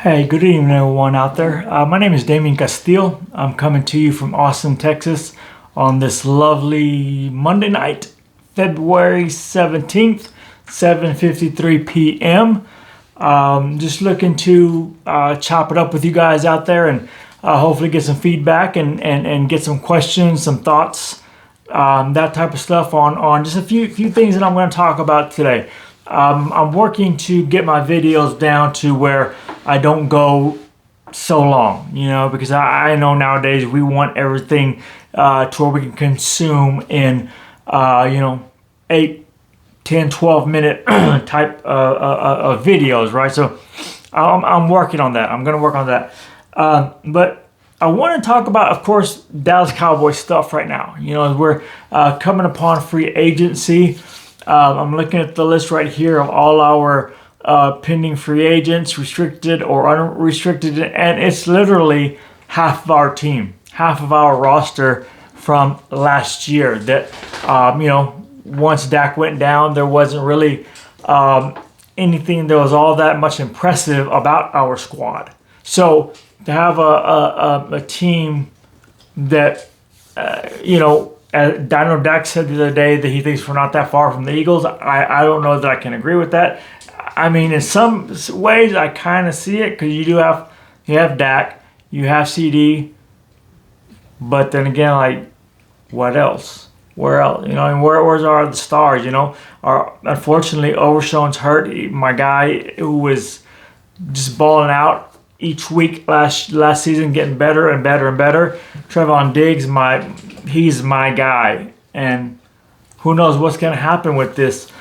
Hey, good evening, everyone out there. My name is Damien Castillo. I'm coming to you from Austin, Texas on this lovely Monday night, February 17th, 7:53 p.m. Just looking to chop it up with you guys out there and hopefully get some feedback and get some questions, some thoughts, that type of stuff on just a few things that I'm going to talk about today. I'm working to get my videos down to where I don't go so long, because I know nowadays we want everything to where we can consume in, 8, 10, 12-minute type of videos, right? So I'm working on that. I'm going to work on that. But I want to talk about, of course, Dallas Cowboys stuff right now. As we're coming upon free agency. I'm looking at the list right here of all our pending free agents, restricted or unrestricted, and it's literally half of our team, half of our roster from last year. That once Dak went down, there wasn't really anything that was all that much impressive about our squad. So to have a team that I know Dak said the other day that he thinks we're not that far from the Eagles. I don't know that I can agree with that. I mean, in some ways, I kind of see it because you have Dak, you have CD, but then again, like, what else? Where else? Where's our the stars? Unfortunately, Overshown's hurt. My guy who was just balling out each week last season, getting better and better and better. Trevon Diggs, he's my guy, and who knows what's going to happen with this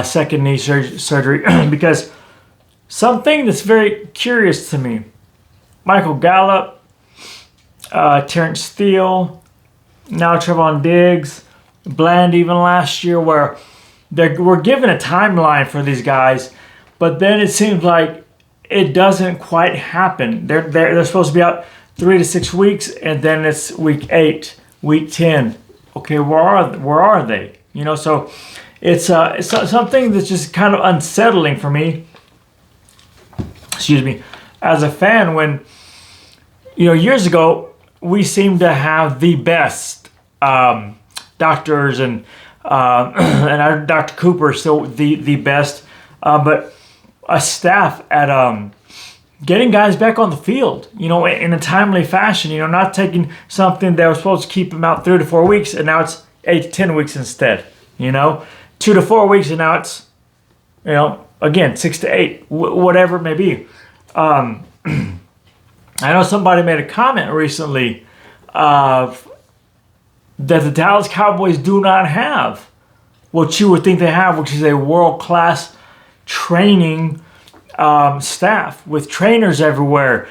second knee surgery because something that's very curious to me, Michael Gallup, Terrence Steele, now Trevon Diggs, Bland even last year, where we're given a timeline for these guys, but then it seems like it doesn't quite happen. They're supposed to be out 3 to 6 weeks, and then it's week 8. Week 10, okay, where are they? So it's something that's just kind of unsettling for me. Excuse me, as a fan, when years ago we seemed to have the best doctors and our Dr. Cooper is still the best, but a staff at getting guys back on the field, in a timely fashion, not taking something that was supposed to keep them out 3 to 4 weeks, and now it's 8 to 10 weeks instead, 2 to 4 weeks, and now it's, again, 6 to 8, whatever it may be. I know somebody made a comment recently that the Dallas Cowboys do not have what you would think they have, which is a world-class training staff with trainers everywhere,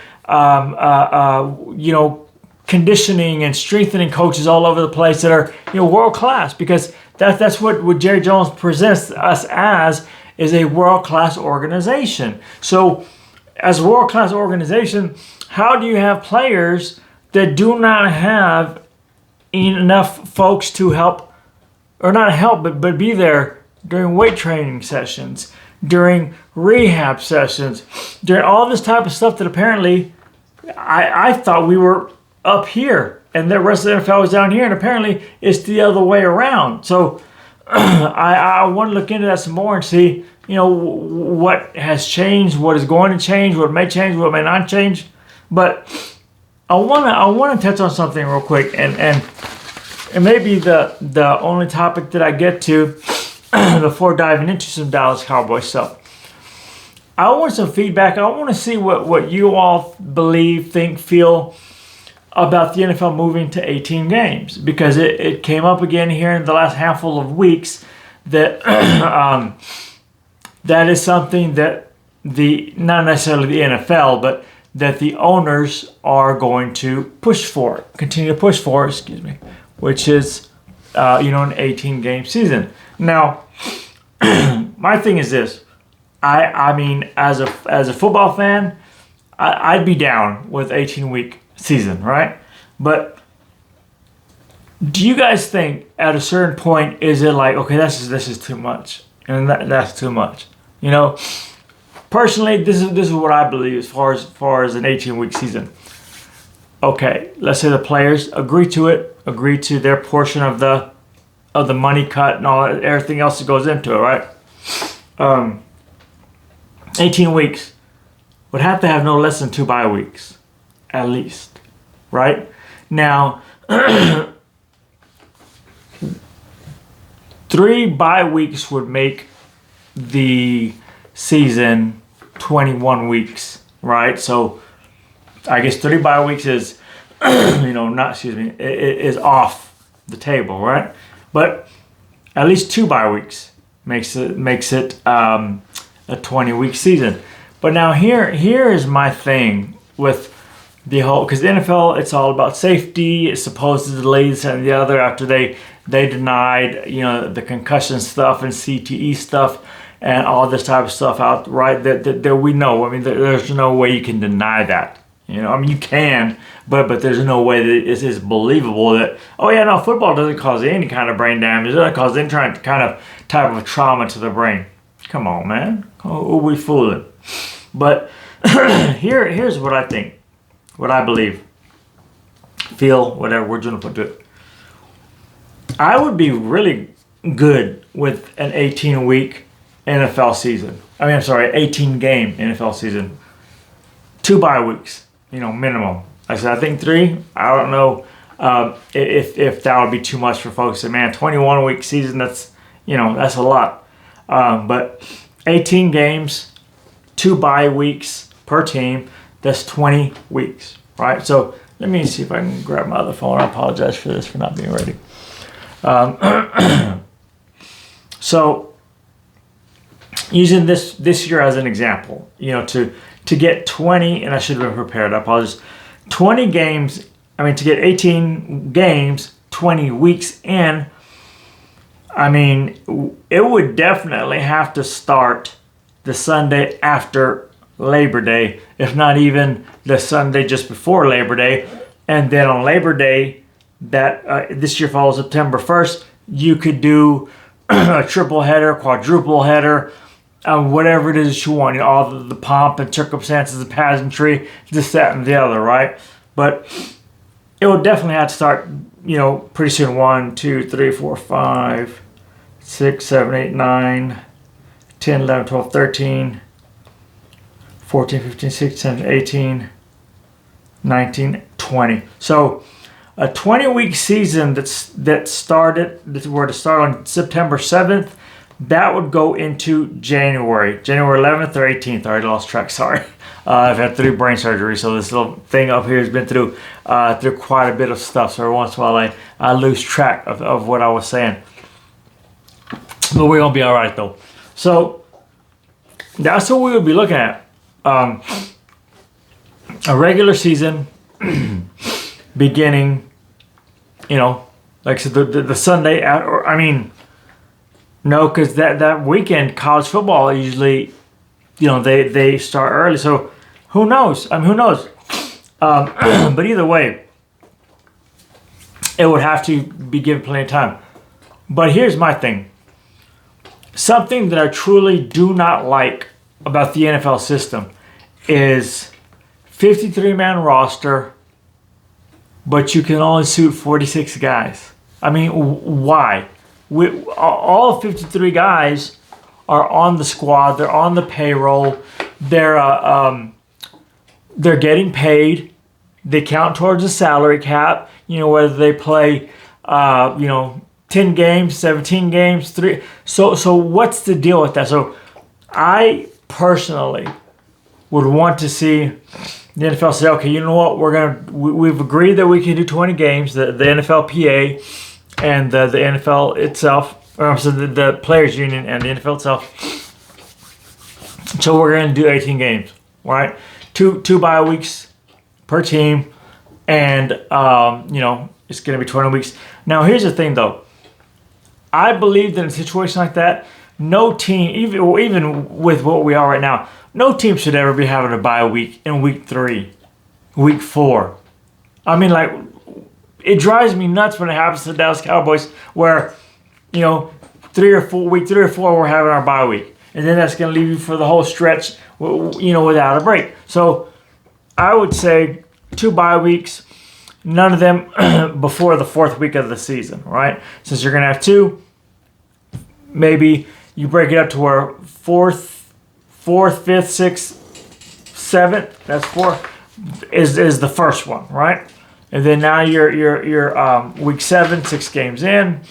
conditioning and strengthening coaches all over the place that are world class, because that's what Jerry Jones presents us as, is a world class organization. So as a world class organization, how do you have players that do not have enough folks to help, or not help, but be there during weight training sessions, during rehab sessions, during all this type of stuff that apparently I thought we were up here and the rest of the NFL was down here, and apparently it's the other way around. So I want to look into that some more and see what has changed, what is going to change, what may change, what may not change. But I want to touch on something real quick, and maybe the only topic that I get to before diving into some Dallas Cowboys stuff. I want some feedback. I want to see what you all believe, think, feel about the NFL moving to 18 games, because it came up again here in the last handful of weeks that that is something that not necessarily the NFL, but that the owners are going to continue to push for, which is an 18-game season. Now, my thing is this. I mean, as a football fan, I'd be down with 18-week season, right? But do you guys think at a certain point, is it like, okay, this is too much, and that's too much? personally, this is what I believe as far as an 18-week season. Okay, let's say the players agree to it, agree to their portion of the money cut and all everything else that goes into it, right? 18 weeks would have to have no less than 2 bye weeks, at least, right? Now, 3 bye weeks would make the season 21 weeks, right? So I guess 3 bye weeks is, is off the table, right? But at least 2 bye weeks makes it a 20-week season. But now here is my thing with the whole, because the NFL, it's all about safety. It's supposed to delay this and the other after they denied the concussion stuff and CTE stuff and all this type of stuff out, right? That we know. I mean, there's no way you can deny that. You can, but there's no way that it's believable that, oh yeah, no, football doesn't cause any kind of brain damage. It doesn't cause any type of trauma to the brain. Come on, man. Who are we fooling? But here's what I think, what I believe, feel, whatever word you want to put to it. I would be really good with an 18-week NFL season. 18-game NFL season. 2 bye weeks, minimum. I think 3. I don't know if that would be too much for folks. Man, 21-week season, that's a lot. But 18 games, 2 bye weeks per team, that's 20 weeks, right? So let me see if I can grab my other phone. I apologize for this, for not being ready. So using this year as an example, to get 20, and I should have been prepared, I apologize, 20 games, to get 18 games, 20 weeks in, it would definitely have to start the Sunday after Labor Day, if not even the Sunday just before Labor Day. And then on Labor Day, that this year falls September 1st, you could do a triple header, quadruple header, whatever it is that you want, all the pomp and circumstances, the pageantry, this, that, and the other, right? But it will definitely have to start, pretty soon. 1, 2, 3, 4, 5, 6, 7, 8, 9, 10, 11, 12, 13, 14, 15, 16, 17, 18, 19, 20. So a 20-week season were to start on September 7th, that would go into January 11th or 18th. I already lost track, sorry. I've had 3 brain surgeries, so this little thing up here has been through quite a bit of stuff. So every once in a while I lose track of what I was saying. But we're going to be all right, though. So that's what we would be looking at. A regular season beginning, like I said, the Sunday, no, because that weekend, college football usually, they start early. So who knows? Who knows? But either way, it would have to be given plenty of time. But here's my thing. Something that I truly do not like about the NFL system is 53-man roster, but you can only suit 46 guys. Why? All 53 guys are on the squad. They're on the payroll. They're getting paid. They count towards the salary cap. Whether they play, 10 games, 17 games, 3. So what's the deal with that? So I personally would want to see the NFL say, okay, you know what? We've agreed that we can do 20 games. The NFLPA and the NFL itself, so the Players Union and the NFL itself. So we're going to do 18 games, right? Two bye weeks per team, and it's going to be 20 weeks. Now, here's the thing, though. I believe that in a situation like that, no team, even with what we are right now, no team should ever be having a bye week in week 3, week 4. It drives me nuts when it happens to the Dallas Cowboys where, week 3 or 4, we're having our bye week. And then that's going to leave you for the whole stretch without a break. So I would say 2 bye weeks, none of them before the 4th week of the season, right? Since you're going to have 2, maybe you break it up to where 4th, 5th, 6th, 7th, that's 4, is the first one, right? And then now you're week 7, 6 games in.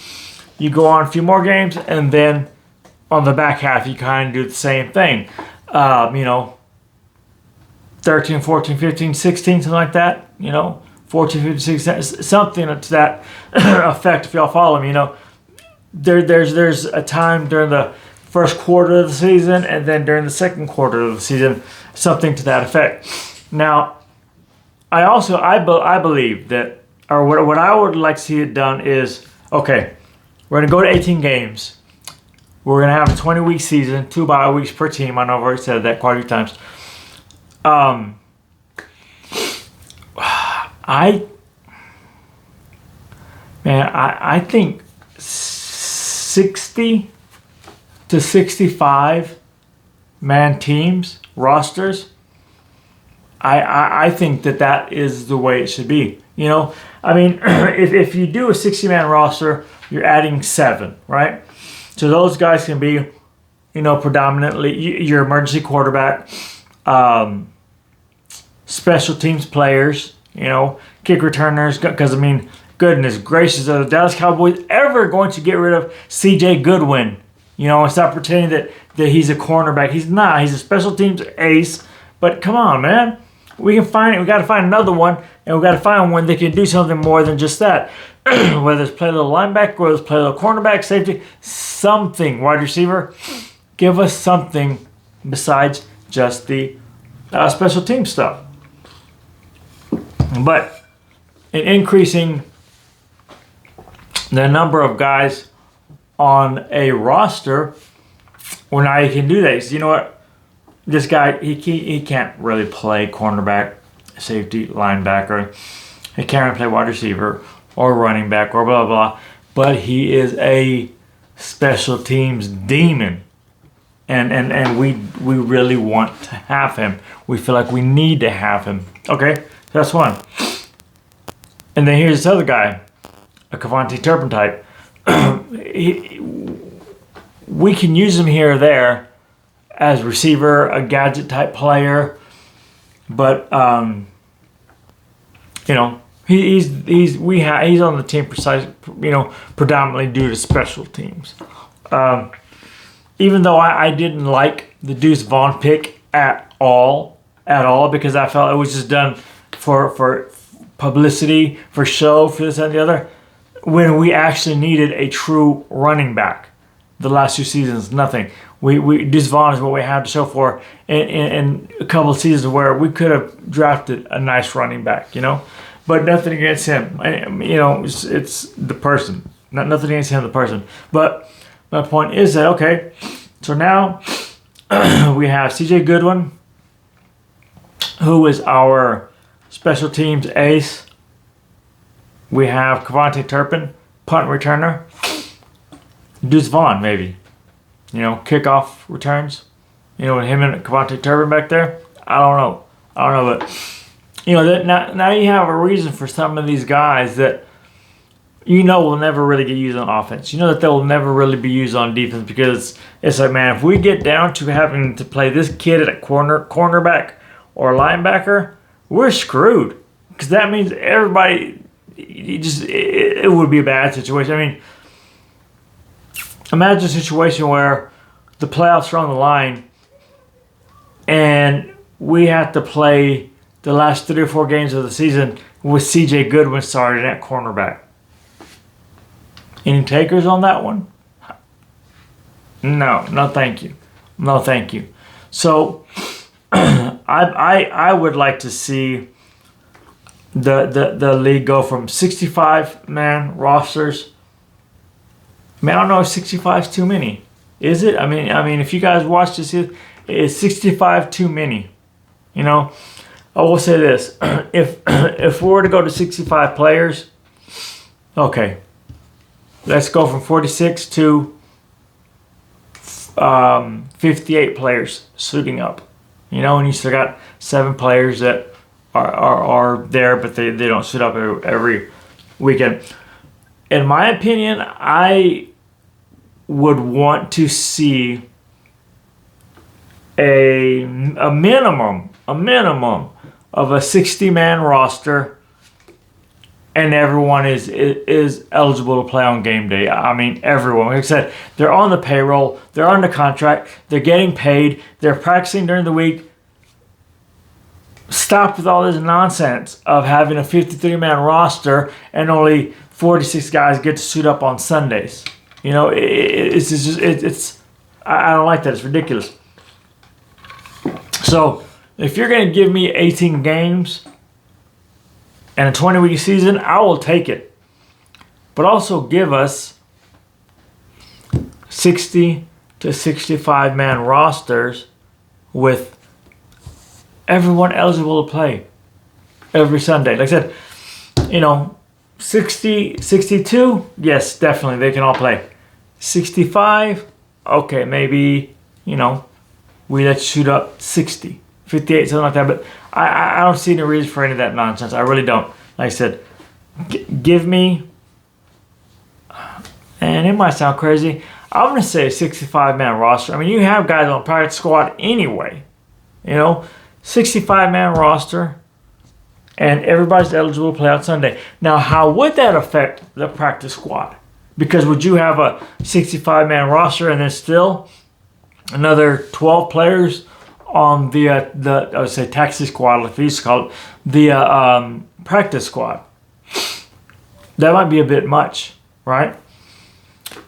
You go on a few more games, and then on the back half, you kind of do the same thing. 13, 14, 15, 16, something like that. 14, 15, 16, something to that effect. If y'all follow me, there's a time during the first quarter of the season, and then during the second quarter of the season, something to that effect. Now, I believe that, or what I would like to see it done is, okay, we're going to go to 18 games. We're going to have a 20-week season, 2 bye weeks per team. I know I've already said that quite a few times. I think 60 to 65 man teams, rosters, I think that is the way it should be. If you do a 60-man roster, you're adding 7, right? So those guys can be, predominantly your emergency quarterback, special teams players, kick returners. Because, goodness gracious, are the Dallas Cowboys ever going to get rid of C.J. Goodwin? And stop pretending that he's a cornerback. He's not. He's a special teams ace. But come on, man. We got to find another one, and we got to find one that can do something more than just that. Whether it's play a little linebacker, whether it's play a little cornerback, safety, something, wide receiver. Give us something besides just the special team stuff. But in increasing the number of guys on a roster, well, now you can do that. You know what? This guy, he can't really play cornerback, safety, linebacker. He can't really play wide receiver or running back or blah, blah, blah. But he is a special teams demon. And we really want to have him. We feel like we need to have him. Okay, that's one. And then here's this other guy, a Cavante Turpin type. We can use him here or there as receiver, a gadget type player, but he's on the team predominantly due to special teams. Even though I didn't like the Deuce Vaughn pick at all, because I felt it was just done for publicity, for show, for this and the other, when we actually needed a true running back. The last 2 seasons, nothing. Deuce Vaughn is what we had to show for in a couple of seasons where we could have drafted a nice running back, But nothing against him. It's the person. Nothing against him, the person. But my point is that, okay, so now we have C.J. Goodwin, who is our special teams ace. We have Cavante Turpin, punt returner. Deuce Vaughn, maybe. Kickoff returns. With him and Cavante Turpin back there. I don't know, but now you have a reason for some of these guys that will never really get used on offense. That they will never really be used on defense, because it's like, man, if we get down to having to play this kid at a cornerback or linebacker, we're screwed. Because that means everybody, it would be a bad situation. Imagine a situation where the playoffs are on the line and we have to play the last 3 or 4 games of the season with C.J. Goodwin starting at cornerback. Any takers on that one? No, thank you. No, thank you. So I would like to see the league go from 65-man rosters. I don't know if 65 is too many. Is it? If you guys watch this, is 65 too many? I will say this: if we were to go to 65 players, okay, let's go from 46 to 58 players suiting up. and you still got 7 players that are there, but they don't suit up every weekend. In my opinion, I would want to see a minimum of a 60-man roster, and everyone is eligible to play on game day. I mean, everyone. Like I said, they're on the payroll, they're on the contract, they're getting paid, they're practicing during the week. Stop with all this nonsense of having a 53-man roster and only 46 guys get to suit up on Sundays. It's just I don't like that. It's ridiculous. So if you're going to give me 18 games and a 20-week season, I will take it. But also give us 60 to 65-man rosters with everyone eligible to play every Sunday. Like I said, 60, 62, yes, definitely, they can all play. 65, okay, maybe, we let you shoot up 60, 58, something like that. But I don't see any reason for any of that nonsense. I really don't. Like I said, give me, and it might sound crazy, I'm going to say a 65-man roster. I mean, you have guys on the practice squad anyway, 65-man roster, and everybody's eligible to play on Sunday. Now, how would that affect the practice squad? Because would you have a 65-man roster and then still another 12 players on the I would say taxi squad, if you used to call it, the practice squad? That might be a bit much, right?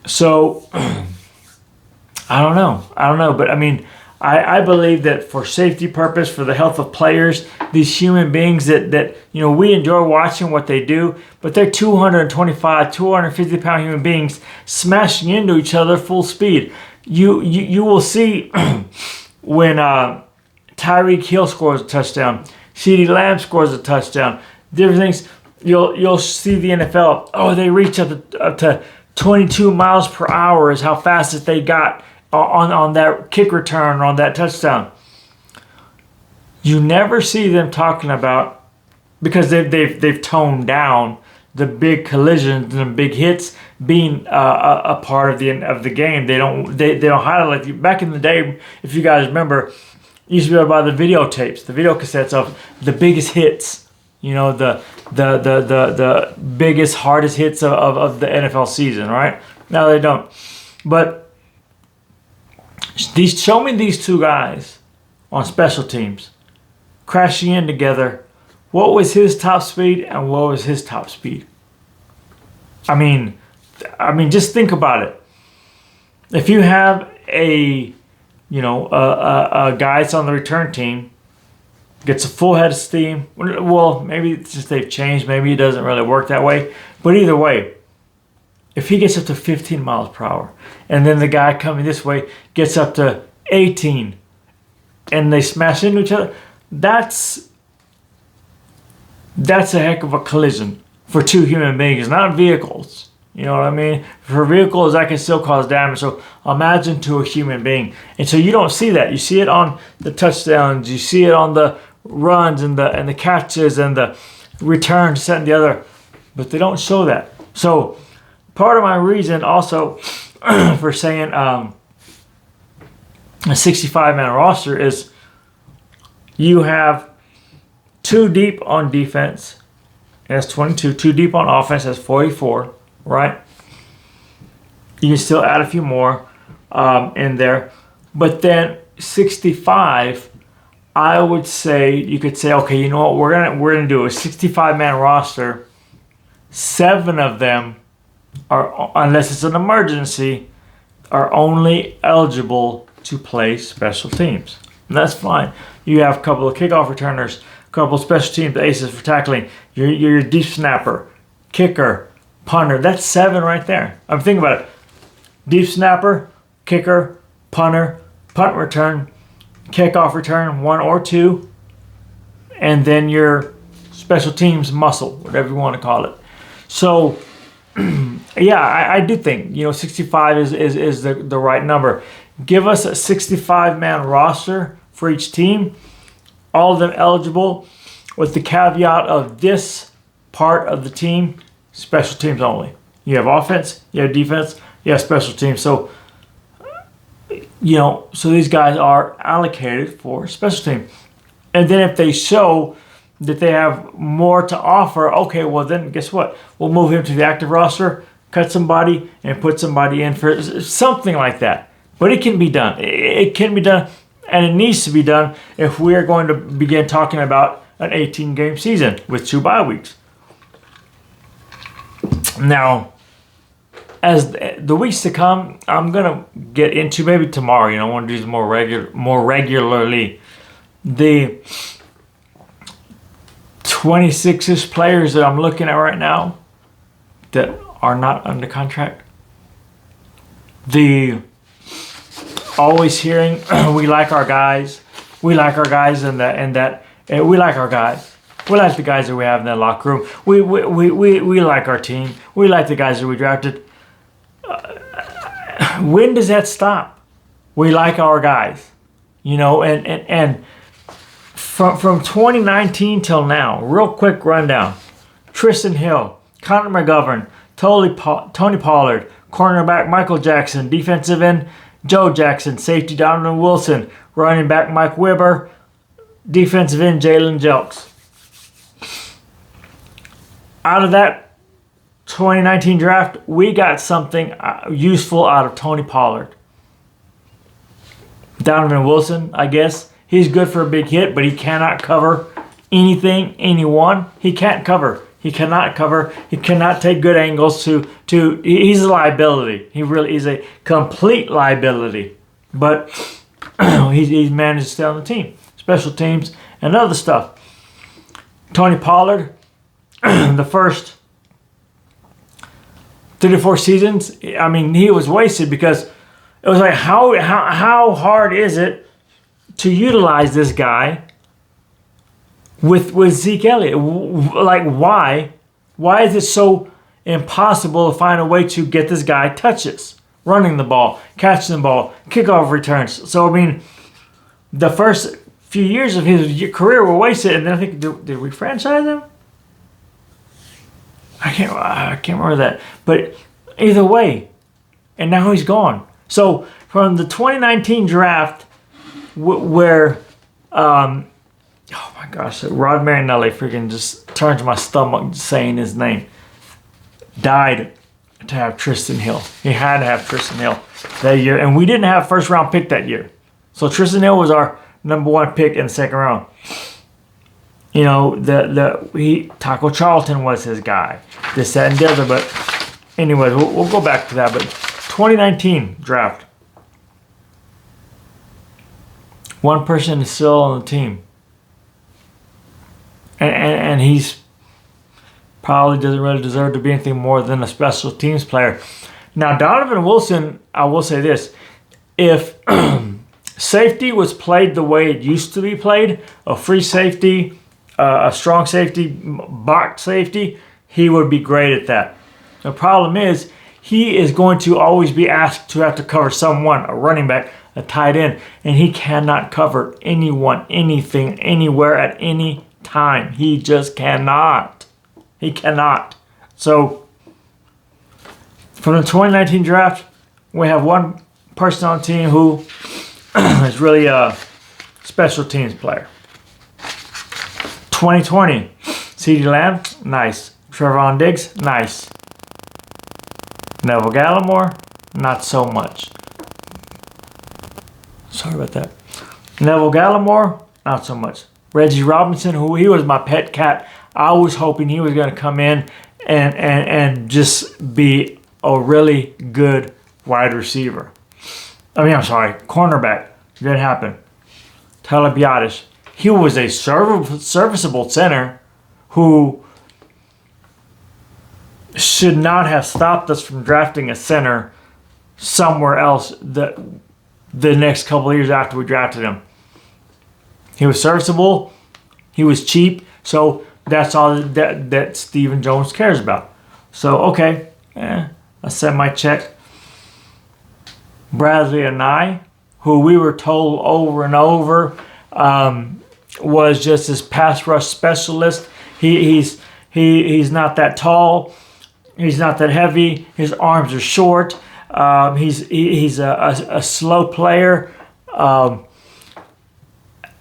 So, I don't know. But I mean, I believe that for safety purpose, for the health of players, these human beings that we enjoy watching what they do, but they're 225, 250-pound human beings smashing into each other full speed. You will see when Tyreek Hill scores a touchdown, CeeDee Lamb scores a touchdown, different things. You'll see the NFL. Oh, they reach up to 22 miles per hour is how fast that they got on that kick return, on that touchdown. You never see them talking about, because they've toned down the big collisions and the big hits being a part of the game. They don't highlight. Back in the day, if you guys remember, you used to be able to buy the videotapes, the video cassettes of the biggest hits. The biggest, hardest hits of the NFL season, right? No, they don't. But show me these two guys on special teams crashing in together. What was his top speed and what was his top speed? I mean, just think about it. If you have a guy that's on the return team, gets a full head of steam. Well, maybe it's just they've changed. Maybe it doesn't really work that way. But either way, if he gets up to 15 miles per hour, and then the guy coming this way gets up to 18, and they smash into each other, that's a heck of a collision for two human beings, not vehicles. You know what I mean? For vehicles, that can still cause damage. So imagine to a human being. And so you don't see that. You see it on the touchdowns. You see it on the runs and the catches and the returns, set and the other. But they don't show that. So part of my reason also for saying a 65-man roster is you have 2 deep on defense. That's 22. 2 deep on offense. That's 44. Right? You can still add a few more in there. But then 65, I would say, you could say, okay, you know what, we're gonna do a 65-man roster. 7 of them are, unless it's an emergency, are only eligible to play special teams. And that's fine. You have a couple of kickoff returners, a couple of special teams aces for tackling, your deep snapper, kicker, punter. That's 7 right there. I'm thinking about it. Deep snapper, kicker, punter, punt return, kickoff return, 1 or 2, and then your special teams muscle, whatever you want to call it. So, yeah, I do think 65 is the right number. Give us a 65-man roster for each team. All of them eligible, with the caveat of this part of the team, special teams only. You have offense, you have defense, you have special teams. So, so these guys are allocated for special team. And then if they show that they have more to offer, okay, well then guess what? We'll move him to the active roster, cut somebody, and put somebody in for something like that. But it can be done. It can be done, and it needs to be done if we are going to begin talking about an 18-game season with 2 bye weeks. Now, as the weeks to come, I'm gonna get into maybe tomorrow. I want to do this more regularly. The 26-ish players that I'm looking at right now that are not under contract. The always hearing we like our guys, we like our guys, we like our guys. We like the guys that we have in that locker room. We like our team. We like the guys that we drafted. When does that stop? We like our guys, and from 2019 till now, real quick rundown. Tristan Hill, Connor McGovern, Tony Pollard, cornerback Michael Jackson, defensive end Joe Jackson, safety Donovan Wilson, running back Mike Weber, defensive end Jalen Jelks. Out of that 2019 draft, we got something useful out of Tony Pollard. Donovan Wilson, I guess, he's good for a big hit, but he cannot cover anyone. He can't cover. He cannot cover. He cannot take good angles he's a liability. He really is a complete liability. But he's managed to stay on the team. Special teams and other stuff. Tony Pollard, the first 3 to 4 seasons, he was wasted because it was like, how hard is it to utilize this guy with Zeke Elliott? Like, why? Why is it so impossible to find a way to get this guy touches? Running the ball, catching the ball, kickoff returns. So, the first few years of his career were wasted, and then I think, did we franchise him? I can't remember that. But either way, and now he's gone. So, from the 2019 draft, where, oh my gosh, Rod Marinelli freaking just turns my stomach saying his name, died to have Tristan Hill. He had to have Tristan Hill that year, and we didn't have first round pick that year. So Tristan Hill was our number 1 pick in the second round. Taco Charlton was his guy. This, that, and the other. But anyways, we'll go back to that. But 2019 draft. One person is still on the team. And he's probably doesn't really deserve to be anything more than a special teams player. Now, Donovan Wilson, I will say this. If safety was played the way it used to be played, a free safety, a strong safety, box safety, he would be great at that. The problem is he is going to always be asked to have to cover someone, a running back, a tight end, and he cannot cover anyone, anything, anywhere at any time. He just cannot. He cannot. So from the 2019 draft, we have one person on the team who is really a special teams player. 2020, CeeDee Lamb, nice. Trevon Diggs, nice. Neville Gallimore, not so much. Sorry about that. Neville Gallimore, not so much. Reggie Robinson, he was my pet cat. I was hoping he was going to come in and just be a really good wide receiver. Cornerback. Didn't happen. Tyler Biadasz. He was a serviceable center who should not have stopped us from drafting a center somewhere else the next couple of years after we drafted him. He was serviceable. He was cheap. So that's all that Stephen Jones cares about. So, okay. I sent my check. Bradley Anai, who we were told over and over was just this pass rush specialist. He's not that tall. He's not that heavy. His arms are short. He's a slow player. All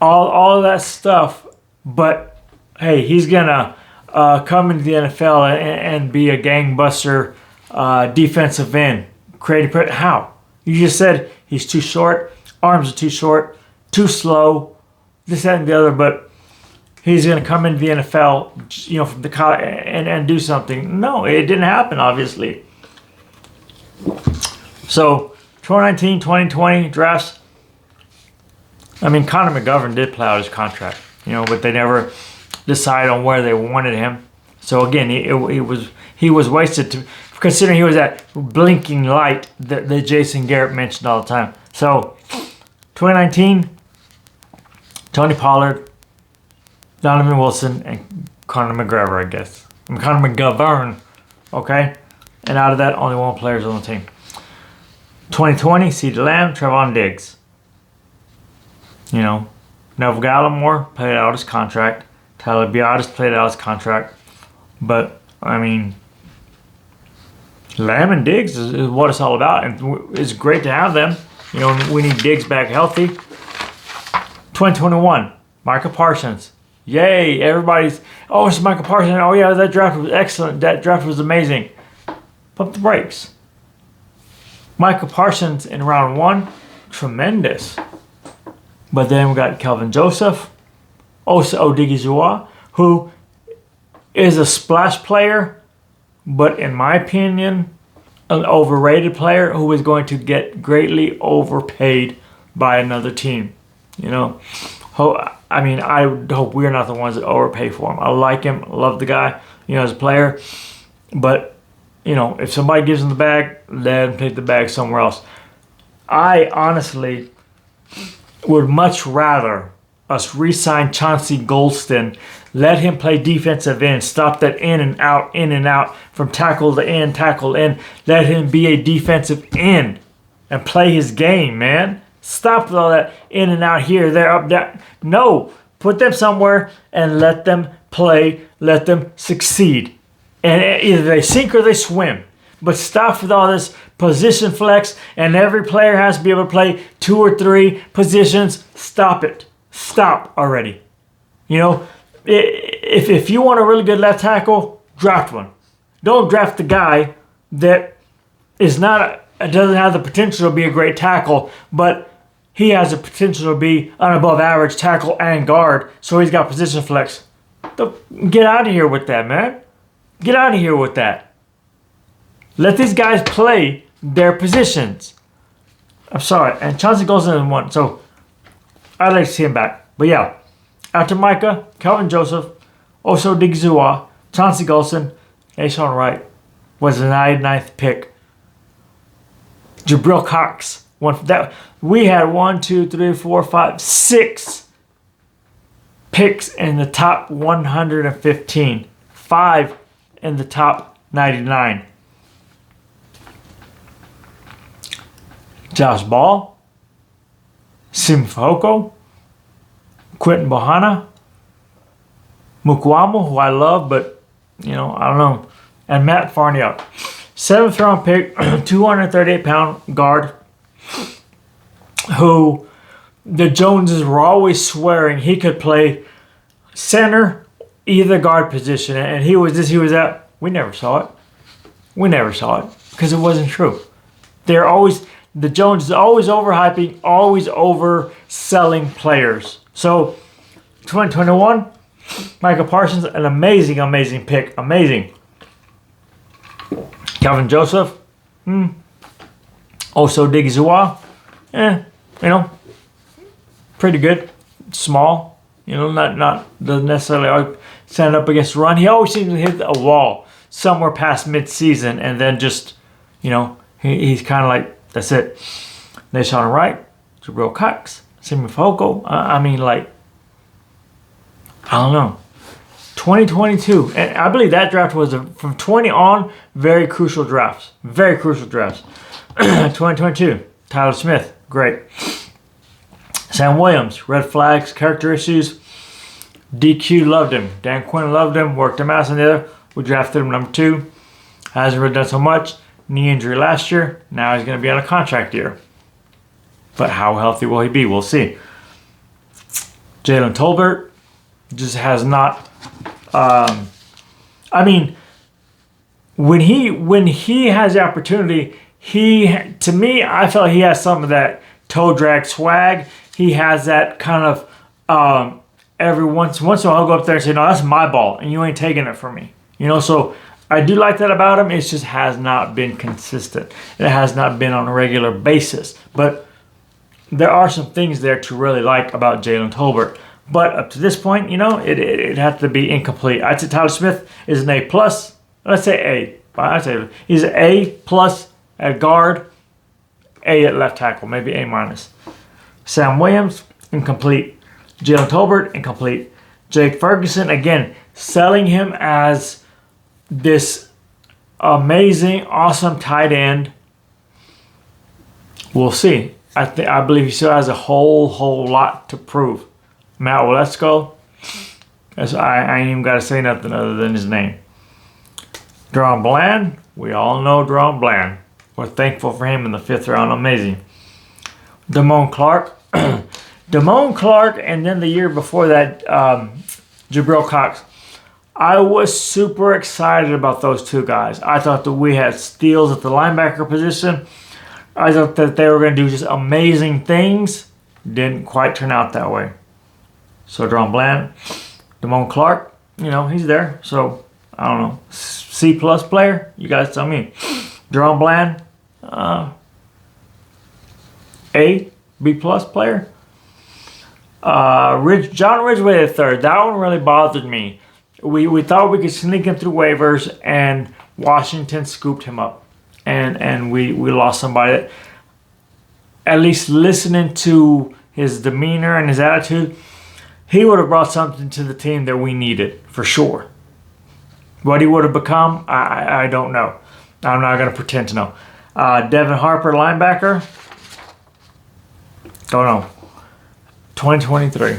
of that stuff. But hey, he's gonna come into the NFL and be a gangbuster defensive end. How? You just said he's too short. Arms are too short. Too slow. This, that, and the other. But he's going to come into the NFL, from the college and do something. No, it didn't happen, obviously. So, 2019, 2020 drafts. I mean, Connor McGovern did play out his contract, but they never decided on where they wanted him. So again, he was wasted, considering he was that blinking light that Jason Garrett mentioned all the time. So, 2019, Tony Pollard, Donovan Wilson, and Conor McGregor, I guess. Conor McGovern, okay? And out of that, only one player's on the team. 2020, CeeDee Lamb, Trevon Diggs. Neville Gallimore played out his contract. Tyler Biadasz played out his contract. But, I mean, Lamb and Diggs is what it's all about. And it's great to have them. We need Diggs back healthy. 2021, Micah Parsons. Yay, everybody's, it's Micah Parsons. Oh, yeah, that draft was excellent. That draft was amazing. Pump the brakes. Micah Parsons in round 1, tremendous. But then we got Kelvin Joseph, Osa Odigizua, who is a splash player, but in my opinion, an overrated player who is going to get greatly overpaid by another team. I hope we're not the ones that overpay for him. I like him, I love the guy, as a player. But, if somebody gives him the bag, let him take the bag somewhere else. I honestly would much rather us re-sign Chauncey Golston, let him play defensive end, stop that in and out from tackle to end, let him be a defensive end and play his game, man. Stop with all that in and out here, there, up, down. No, put them somewhere and let them play, let them succeed. And either they sink or they swim. But stop with all this position flex and every player has to be able to play 2 or 3 positions. Stop it. Stop already. If you want a really good left tackle, draft one. Don't draft the guy that doesn't have the potential to be a great tackle, but he has the potential to be an above average tackle and guard, so he's got position flex. Get out of here with that, man. Get out of here with that. Let these guys play their positions. I'm sorry. And Chauncey Golston is one, so I'd like to see him back. But yeah, after Micah, Calvin Joseph, Osa Odigizua, Chauncey Golston, Ashawn Wright was the 99th pick. Jabril Cox. We had 6 picks in the top 115. 5 in the top 99. Josh Ball, Sim Fehoko, Quentin Bohanna, Mukwamo, who I love, but, I don't know, and Matt Farniok. 7th round pick, 238-pound guard, who the Joneses were always swearing he could play center, either guard position, and he was that. We never saw it. Because it wasn't true. The Joneses always overhyping, always overselling players. So, 2021, Micah Parsons, an amazing pick. Amazing. Calvin Joseph. Osa Odigizua. Pretty good. Small. Not doesn't necessarily stand up against the run. He always seems to hit a wall somewhere past mid-season and then just, he's kind of like, that's it. Ashawn Wright, Jabril Cox, Simi Fehoko. I don't know. 2022. And I believe that draft was from 20 on, very crucial drafts. 2022. Tyler Smith, great. Sam Williams, red flags, character issues. DQ loved him. Dan Quinn loved him, worked him out on the other. We drafted him number 2. Hasn't really done so much. Knee injury last year. Now he's going to be on a contract year. But how healthy will he be? We'll see. Jalen Tolbert just has not. When he has the opportunity, to me, I feel like he has some of that toe drag swag. He has that kind of every once in a while I'll go up there and say, no, that's my ball, and you ain't taking it from me. So I do like that about him. It just has not been consistent. It has not been on a regular basis. But there are some things there to really like about Jalen Tolbert. But up to this point, it has to be incomplete. I'd say Tyler Smith is an A+. Let's say A. I'd say he's an A+ at guard, A at left tackle, maybe A-. Sam Williams, incomplete. Jalen Tolbert, incomplete. Jake Ferguson, again, selling him as this amazing, awesome tight end. We'll see. I believe he still has a whole lot to prove. Matt Waletzko, I ain't even got to say nothing other than his name. Deron Bland, we all know Deron Bland. We're thankful for him in the 5th round. Amazing. Damone Clark. Damone Clark, and then the year before that, Jabril Cox. I was super excited about those two guys. I thought that we had steals at the linebacker position. I thought that they were going to do just amazing things. Didn't quite turn out that way. So Deron Bland, Damone Clark, he's there. So, I don't know, C+ player? You guys tell me. Deron Bland, A, B+ player. John Ridgeway III, that one really bothered me. We thought we could sneak him through waivers, and Washington scooped him up. And we lost somebody that, at least listening to his demeanor and his attitude, he would have brought something to the team that we needed, for sure. What he would have become, I don't know. I'm not going to pretend to know. Devin Harper, linebacker. Don't know. 2023.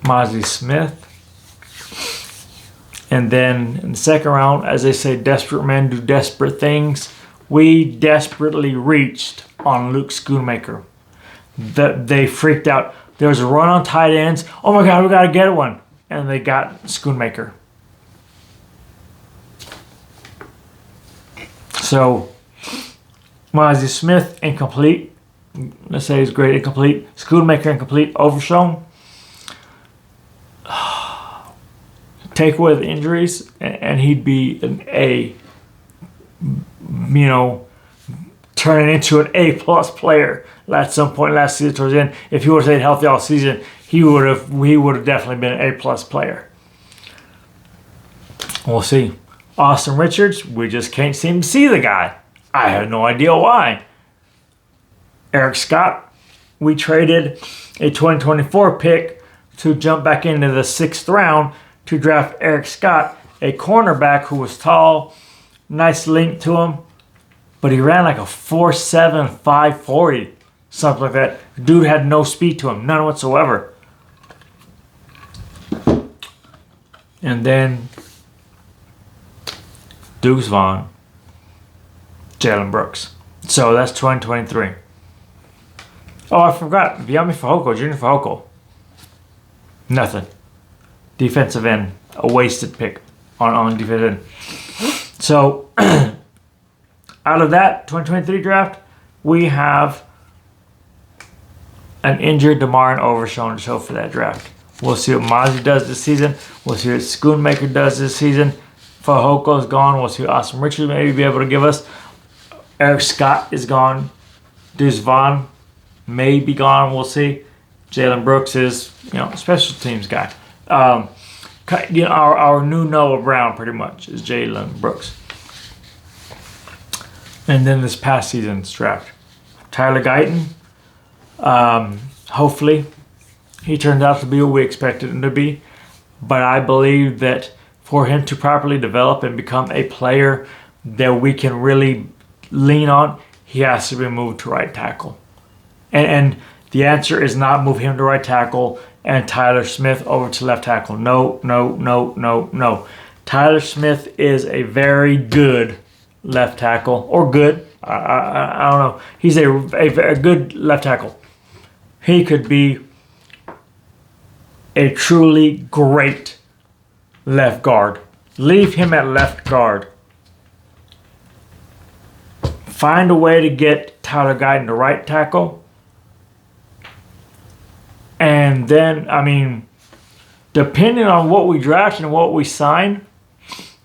Mozzie Smith. And then in the 2nd round, as they say, desperate men do desperate things. We desperately reached on Luke Schoonmaker. They freaked out. There was a run on tight ends. Oh my God, we got to get one. And they got Schoonmaker. So, Mozzie Smith, incomplete. Let's say he's great, incomplete. Schoonmaker, incomplete. Overshown. Take away the injuries, and he'd be an A. Turning into an A+ player at some point last season towards the end. If he would have stayed healthy all season, he would have definitely been an A+ player. We'll see. Austin Richards, we just can't seem to see the guy. I have no idea why. Eric Scott, we traded a 2024 pick to jump back into the 6th round to draft Eric Scott, a cornerback who was tall, nice length to him, but he ran like a 4.7, 5.40, something like that. Dude had no speed to him, none whatsoever. And then Deuce Vaughn, Jalen Brooks. So that's 2023. Oh, I forgot. Viami Fehoko, Junior Fehoko. Nothing. Defensive end. A wasted pick on defensive end. So, out of that 2023 draft, we have an injured DeMar Overshown to show for that draft. We'll see what Mozzie does this season. We'll see what Schoonmaker does this season. Fajoko's gone. We'll see what Austin Richards maybe be able to give us. Eric Scott is gone. Deuce Vaughn may be gone. We'll see. Jalen Brooks is, special teams guy. Our new Noah Brown pretty much is Jalen Brooks. And then this past season's draft, Tyler Guyton. Hopefully, he turns out to be what we expected him to be. But I believe that for him to properly develop and become a player that we can really lean on, he has to be moved to right tackle. And The answer is not move him to right tackle and Tyler Smith over to left tackle. No, no, no, no, no. Tyler Smith is a very good left tackle, or good. I don't know. He's a good left tackle. He could be a truly great left guard. Leave him at left guard. Find a way to get Tyler Guyton to right tackle. And then, I mean, depending on what we draft and what we sign,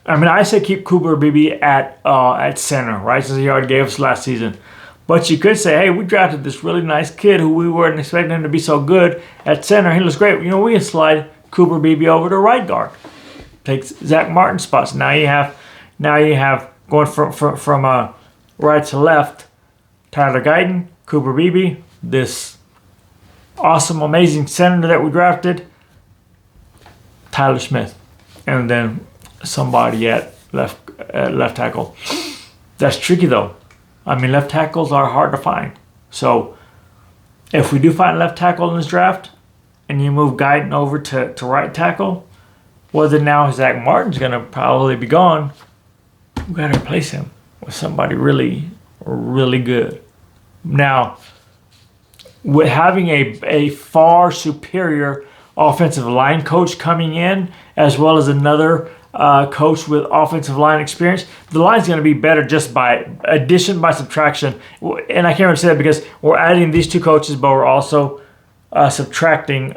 I mean, I say keep Cooper Beebe at center, right? Since he already gave us last season. But you could say, hey, we drafted this really nice kid who we weren't expecting him to be so good at center. He looks great. You know, we can slide Cooper Beebe over to right guard. Takes Zach Martin's spots. Now you have going from right to left, Tyler Guyton, Cooper Beebe, this awesome, amazing center that we drafted, Tyler Smith, and then somebody at left tackle. That's tricky though. I mean, left tackles are hard to find. So if we do find left tackle in this draft and you move Guyton over to right tackle, well, then now Zach Martin's going to probably be gone. We got to replace him with somebody really, really good. Now, with having a far superior offensive line coach coming in, as well as another coach with offensive line experience, the line's going to be better just by addition by subtraction. And I can't really say that because we're adding these two coaches, but we're also subtracting.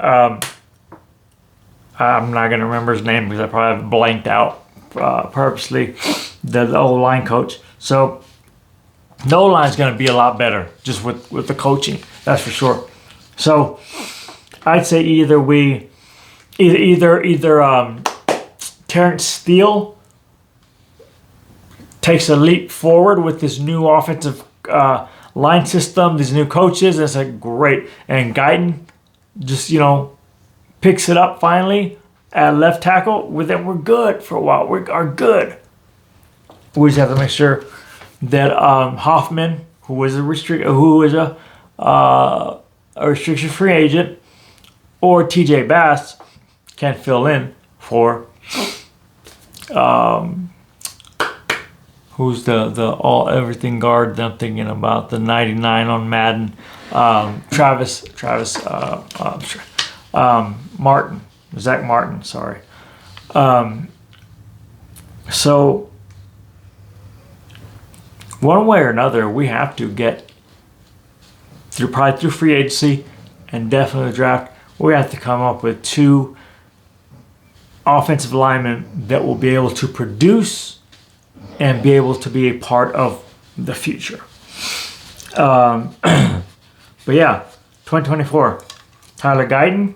I'm not going to remember his name because I probably have blanked out purposely, the old line coach. So the O line's going to be a lot better just with the coaching. That's for sure. So I'd say either Terrence Steele takes a leap forward with this new offensive line system, these new coaches. That's a great. And Guyton just, picks it up finally at left tackle. With it, we're good for a while. We are good. We just have to make sure that Hoffman, who is a restriction free agent, or TJ Bass can fill in for who's the all everything guard that I'm thinking about, the 99 on Madden, Travis Martin, Zach Martin, sorry. So one way or another, we have to get through free agency and definitely the draft. We have to come up with two offensive linemen that will be able to produce and be able to be a part of the future. But yeah, 2024, Tyler Guyton,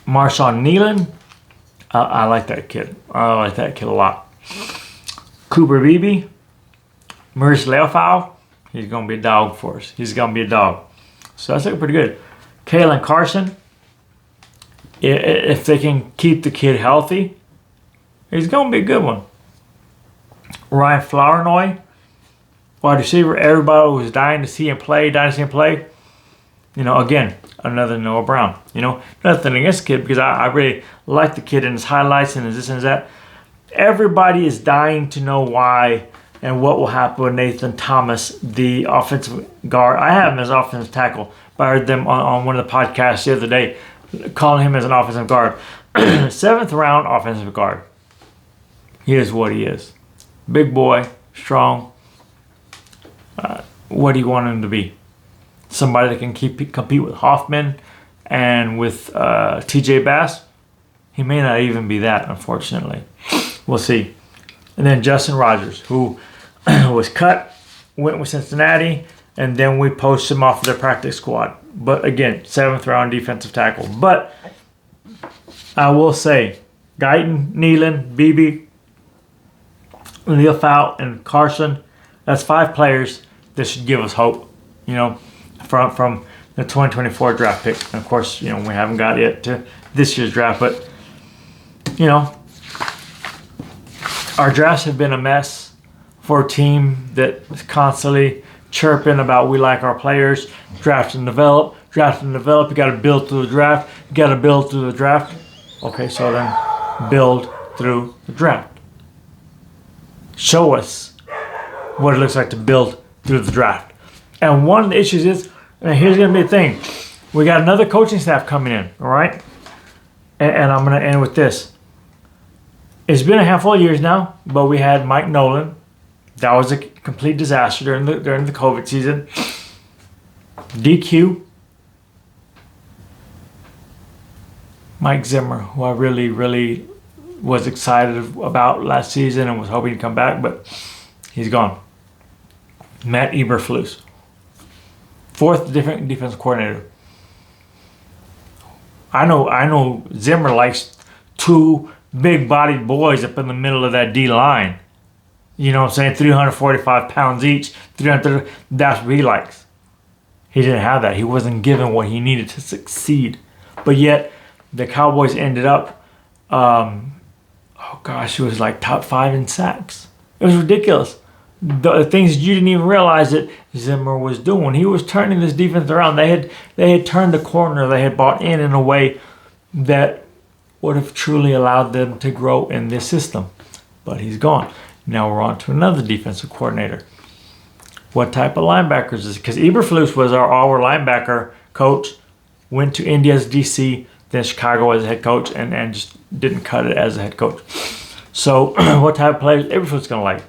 Marshawn Nealon. I like that kid. I like that kid a lot. Cooper Beebe, Maurice Leofau. He's going to be a dog for us. He's going to be a dog. So that's looking pretty good. Kalen Carson, if they can keep the kid healthy, he's going to be a good one. Ryan Flournoy, wide receiver. Everybody was dying to see him play. Again, another Noah Brown. Nothing against the kid because I really like the kid and his highlights and his this and that. Everybody is dying to know why and what will happen with Nathan Thomas, the offensive guard. I have him as offensive tackle, but I heard them on one of the podcasts the other day calling him as an offensive guard. 7th round offensive guard. He is what he is. Big boy, strong. What do you want him to be? Somebody that can compete with Hoffman and with TJ Bass? He may not even be that, unfortunately. We'll see. And then Justin Rogers, who was cut, went with Cincinnati, and then we posted him off of their practice squad. But again, 7th round defensive tackle. But I will say, Guyton, Nealon, Beebe, Leofau, and Carson, that's 5 players that should give us hope, from the 2024 draft pick. And of course, we haven't got yet to this year's draft, but, our drafts have been a mess for a team that is constantly chirping about we like our players, draft and develop, draft and develop. You got to build through the draft. You got to build through the draft. Okay, so then build through the draft. Show us what it looks like to build through the draft. And one of the issues is, and here's going to be the thing. We got another coaching staff coming in, all right? And I'm going to end with this. It's been a handful of years now, but we had Mike Nolan. That was a complete disaster during the COVID season. DQ. Mike Zimmer, who I really, really was excited about last season and was hoping to come back, but he's gone. Matt Eberflus. Fourth different defensive coordinator. I know Zimmer likes two big-bodied boys up in the middle of that D-line. You know what I'm saying? 345 pounds each. 300. That's what he likes. He didn't have that. He wasn't given what he needed to succeed. But yet, the Cowboys ended up, it was like top 5 in sacks. It was ridiculous. The things you didn't even realize that Zimmer was doing. He was turning this defense around. They had turned the corner. They had bought in a way that would have truly allowed them to grow in this system. But he's gone. Now we're on to another defensive coordinator. What type of linebackers is it? Because Eberflus was our linebacker coach, went to India as DC, then Chicago as a head coach, and just didn't cut it as a head coach. So what type of players Eberflus going to like?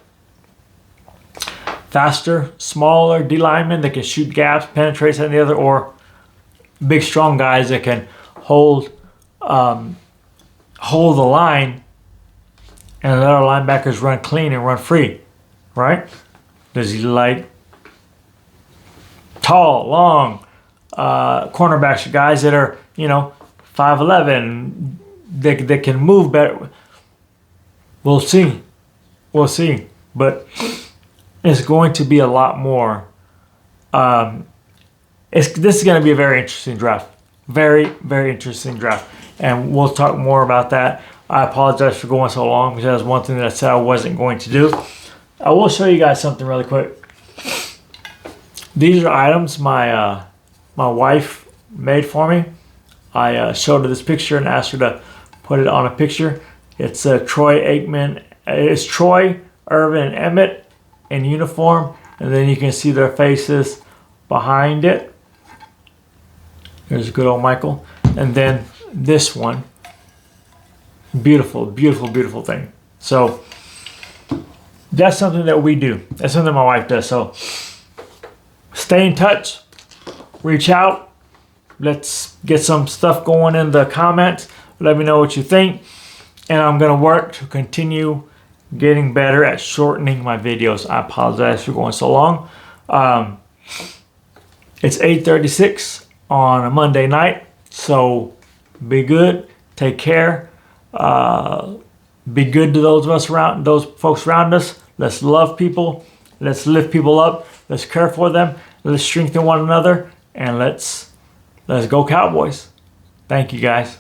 Faster, smaller D linemen that can shoot gaps, penetrate and the other, or big strong guys that can hold the line and let our linebackers run clean and run free, right? Does he like tall, long cornerbacks, guys that are 5'11", that can move better? We'll see, but it's going to be a lot more. This is going to be a very interesting draft. Very, very interesting draft. And we'll talk more about that. I apologize for going so long because that was one thing that I said I wasn't going to do. I will show you guys something really quick. These are items my wife made for me. I showed her this picture and asked her to put it on a picture. It's Troy Aikman. It's Troy, Irvin, and Emmett in uniform, and then you can see their faces behind it. There's good old Michael. And then this one. Beautiful, beautiful, beautiful thing. So that's something that we do. That's something my wife does. So stay in touch. Reach out. Let's get some stuff going in the comments. Let me know what you think. And I'm going to work to continue getting better at shortening my videos. I apologize for going so long. It's 8:36 on a Monday night. So be good. Take care. Be good to those folks around us. Let's love people. Let's lift people up. Let's care for them. Let's strengthen one another. And let's go Cowboys. Thank you guys.